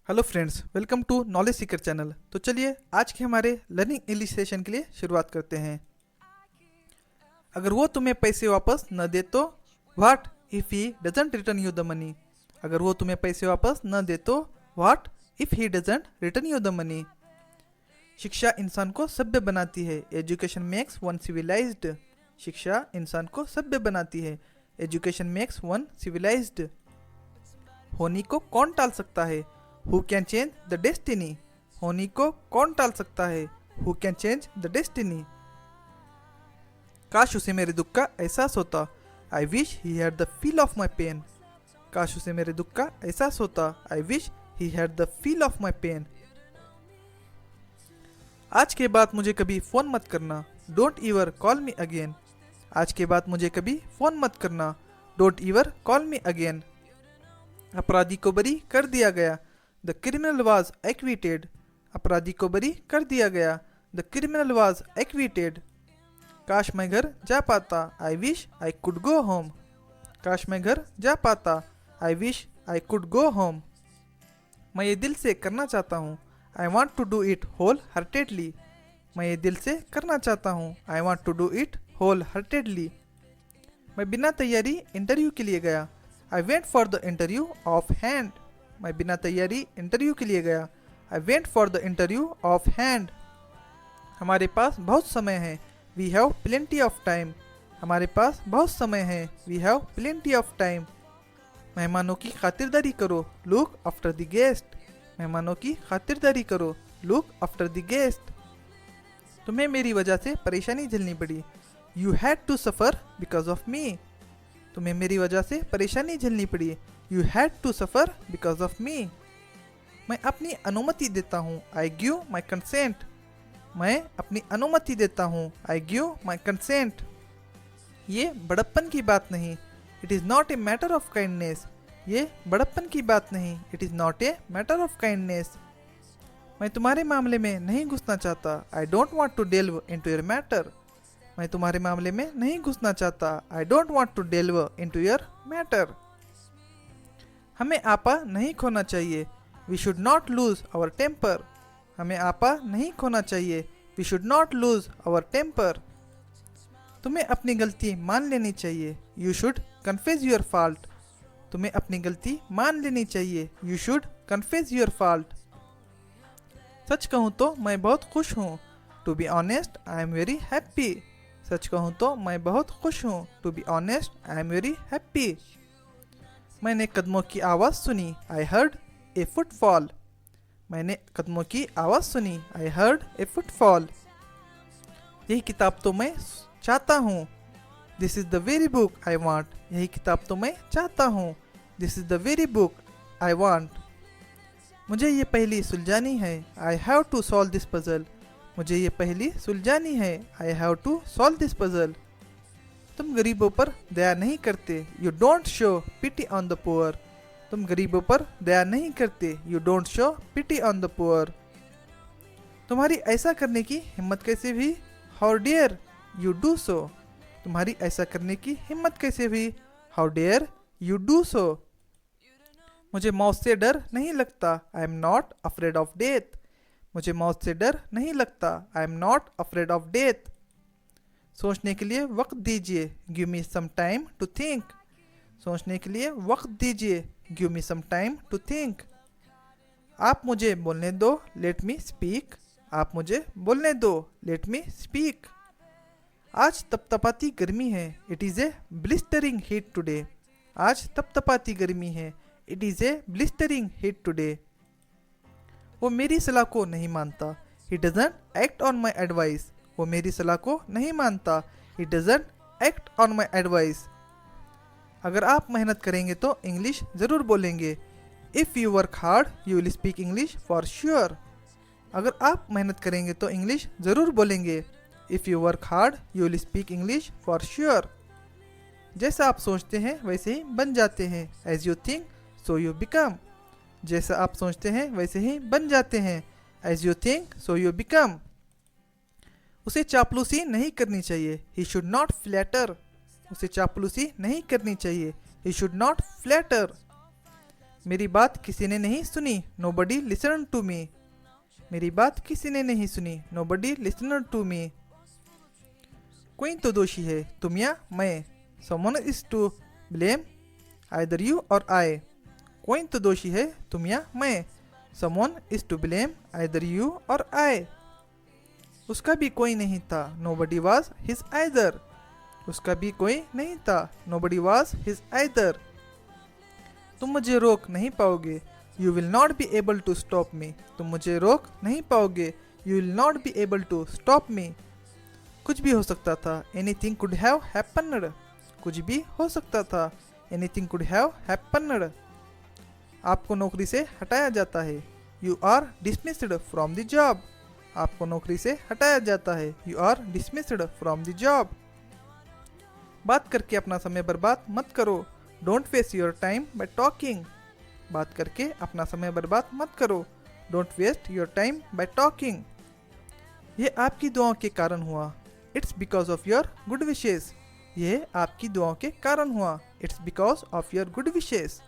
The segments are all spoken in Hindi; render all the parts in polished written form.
Hello friends, welcome to knowledge seeker channel. तो चलिए आज के हमारे लर्निंग इंग्लिश सेशन के लिए शुरुआत करते हैं। अगर वो तुम्हें पैसे वापस न दे तो what if he doesn't return you the money. अगर वो तुम्हें पैसे वापस न दे तो what if he doesn't return you the money. शिक्षा इंसान को सभ्य बनाती है। Education makes one civilised. शिक्षा इंसान को सभ्य बनाती है। Education makes one civilised. होनी को कौन टाल सकता है? Who can change the destiny? होनी को कौन टाल सकता है? Who can change the destiny? काश उसे मेरे दुख का एहसास होता। I wish he had the feel of my pain. काश उसे मेरे दुख का एहसास होता। I wish he had the feel of my pain. आज के बाद मुझे कभी फोन मत करना। Don't ever call me again. आज के बाद मुझे कभी फोन मत करना। Don't ever call me again. अपराधी को बरी कर दिया गया। The criminal was acquitted. अपराधी को बरी कर दिया गया। The criminal was acquitted. काश मैं घर जा पाता। I wish I could go home. काश मैं घर जा पाता। I wish I could go home. मैं ये दिल से करना चाहता हूँ। I want to do it wholeheartedly. मैं ये दिल से करना चाहता हूँ। I want to do it wholeheartedly. मैं बिना तैयारी इंटरव्यू के लिए गया। I went for the interview offhand. मैं बिना तैयारी इंटरव्यू के लिए गया। I went for the interview offhand. हमारे पास बहुत समय है। We have plenty of time. हमारे पास बहुत समय है। We have plenty of time. मेहमानों की खातिरदारी करो। Look after the guest. मेहमानों की खातिरदारी करो। Look after the guest. तुम्हें मेरी वजह से परेशानी झेलनी पड़ी। You had to suffer because of me. तुम्हें मेरी वजह से परेशानी झेलनी पड़ी। You had to suffer because of me. मैं अपनी अनुमति देता हूँ। I give my consent. मैं अपनी अनुमति देता हूँ। I give my consent. ये बड़प्पन की बात नहीं। It is not a matter of kindness. ये बड़प्पन की बात नहीं। It is not a matter of kindness. मैं तुम्हारे मामले में नहीं घुसना चाहता। I don't want to delve into your matter. मैं तुम्हारे मामले में नहीं घुसना चाहता। I don't want to delve into your matter. हमें आपा नहीं खोना चाहिए। We should not lose our temper. हमें आपा नहीं खोना चाहिए। We should not lose our temper. तुम्हें अपनी गलती मान लेनी चाहिए। You should confess your fault. तुम्हें अपनी गलती मान लेनी चाहिए। You should confess your fault. सच कहूँ तो मैं बहुत खुश हूँ। To be honest, I am very happy. सच कहूँ तो मैं बहुत खुश हूँ। To be honest, I am very happy. मैंने कदमों की आवाज़ सुनी। I heard a footfall. मैंने कदमों की आवाज़ सुनी। I heard a footfall. यही किताब तो मैं चाहता हूँ। This is the very book I want. यही किताब तो मैं चाहता हूँ। This is the very book I want. मुझे ये पहेली सुलझानी है। I have to solve this puzzle. मुझे ये पहेली सुलझानी है। I have to solve this puzzle. तुम गरीबों पर दया नहीं करते। You don't show pity on the poor. तुम गरीबों पर दया नहीं करते। You don't show pity on the poor. तुम्हारी ऐसा करने की हिम्मत कैसे हुई? How dare you do so. तुम्हारी ऐसा करने की हिम्मत कैसे हुई? How dare you do so. मुझे मौत से डर नहीं लगता। I am not afraid of death. मुझे मौत से डर नहीं लगता। I am not afraid of death. सोचने के लिए वक्त दीजिए। Give me some time to think. सोचने के लिए वक्त दीजिए। Give me some time to think. आप मुझे बोलने दो। Let me speak. आप मुझे बोलने दो। Let me speak. आज तपतपाती गर्मी है। It is a blistering heat today. आज तपतपाती गर्मी है। It is a blistering heat today. वो मेरी सलाह को नहीं मानता। He doesn't act on my advice. वो मेरी सलाह को नहीं मानता। He doesn't act on my advice. अगर आप मेहनत करेंगे तो इंग्लिश ज़रूर बोलेंगे। If you work hard, you will speak English for sure. अगर आप मेहनत करेंगे तो इंग्लिश ज़रूर बोलेंगे। If you work hard, you will speak English for sure. जैसा आप सोचते हैं वैसे ही बन जाते हैं। As you think, so you become. जैसा आप सोचते हैं वैसे ही बन जाते हैं। As you think, so you become. उसे चापलूसी नहीं करनी चाहिए। He should not flatter. उसे चापलूसी नहीं करनी चाहिए। He should not flatter. मेरी बात किसी ने नहीं सुनी, nobody listened to me. मेरी बात किसी ने नहीं सुनी, nobody listened to me. कोई तो दोषी है, तुम या मैं. Someone is to blame, either you or I. कोई तो दोषी है, तुम या मैं. Someone is to blame, either you or I. उसका भी कोई नहीं था, nobody was his either. उसका भी कोई नहीं था, nobody was his either. तुम मुझे रोक नहीं पाओगे, you will not be able to stop me. तुम मुझे रोक नहीं पाओगे, you will not be able to stop me. कुछ भी हो सकता था, anything could have happened. कुछ भी हो सकता था, anything could have happened. आपको नौकरी से हटाया जाता है, you are dismissed from the job. आपको नौकरी से हटाया जाता है, you are dismissed from the job. बात करके अपना समय बर्बाद मत करो, don't waste your time by talking. बात करके अपना समय बर्बाद मत करो, don't waste your time by talking. यह आपकी दुआओं के कारण हुआ, it's because of your good wishes. यह आपकी दुआओं के कारण हुआ, it's because of your good wishes.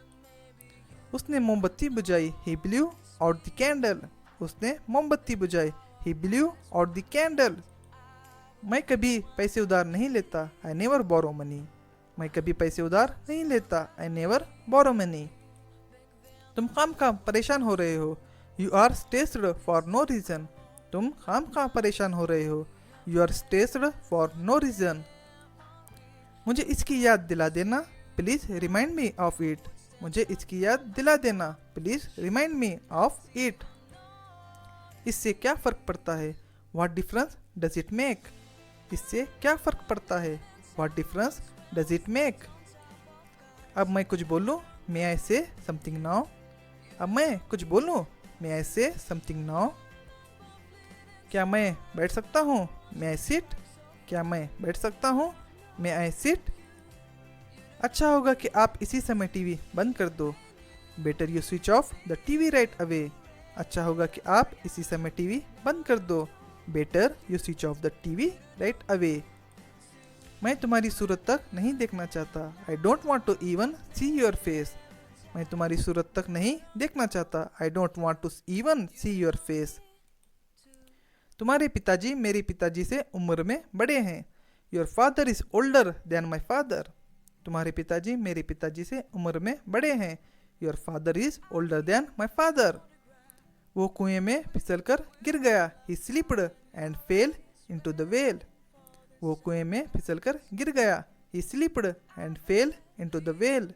उसने मोमबत्ती बुझाई, he blew out the candle. उसने मोमबत्ती बुझाई, he blew out the candle. मैं कभी पैसे उधार नहीं लेता, I never borrow money. मैं कभी पैसे उधार नहीं लेता, I never borrow money. तुम खामखाम परेशान हो रहे हो, you are stressed for no reason. तुम खामखाम परेशान हो रहे हो, you are stressed for no reason. मुझे इसकी याद दिला देना, please remind me of it. मुझे इसकी याद दिला देना, please remind me of it. इससे क्या फ़र्क पड़ता है, what difference does it make. इससे क्या फ़र्क पड़ता है, what difference does it make. अब मैं कुछ बोलूँ, मे आई से समथिंग नाउ. अब मैं कुछ बोलूँ, मे आई से समथिंग नाउ. क्या मैं बैठ सकता हूँ, मे आई सिट. क्या मैं बैठ सकता हूँ, मे आई सिट. अच्छा होगा कि आप इसी समय टीवी बंद कर दो, better you switch off the TV right away. अच्छा होगा कि आप इसी समय टीवी बंद कर दो, better you switch off the TV right away. मैं तुम्हारी सूरत तक नहीं देखना चाहता, I don't want to even see your face. मैं तुम्हारी सूरत तक नहीं देखना चाहता, I don't want to even see your face. तुम्हारे पिताजी मेरे पिताजी से उम्र में बड़े हैं, your father is older than my father. तुम्हारे पिताजी मेरे पिताजी से उम्र में बड़े हैं, your father is older than my father. वो कुएं में फिसलकर गिर गया, he slipped and fell into the well. वो कुएं में फिसलकर गिर गया, he slipped and fell into the well.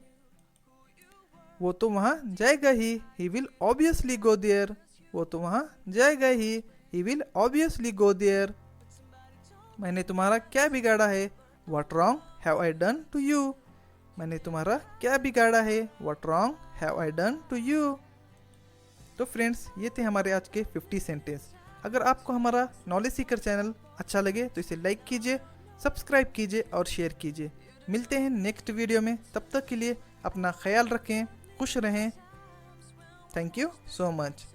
वो तो वहाँ जाएगा ही विल ऑब्वियसली गो देयर. वो तो वहाँ जाएगा ही विल ऑब्वियसली गो देयर. मैंने तुम्हारा क्या बिगाड़ा है, what wrong have I done to you. मैंने तुम्हारा क्या बिगाड़ा है, what wrong have I done to you. तो फ्रेंड्स, ये थे हमारे आज के 50 सेंटेंस. अगर आपको हमारा नॉलेज सीकर चैनल अच्छा लगे तो इसे लाइक कीजिए, सब्सक्राइब कीजिए और शेयर कीजिए. मिलते हैं नेक्स्ट वीडियो में, तब तक के लिए अपना ख्याल रखें, खुश रहें. Thank you so much.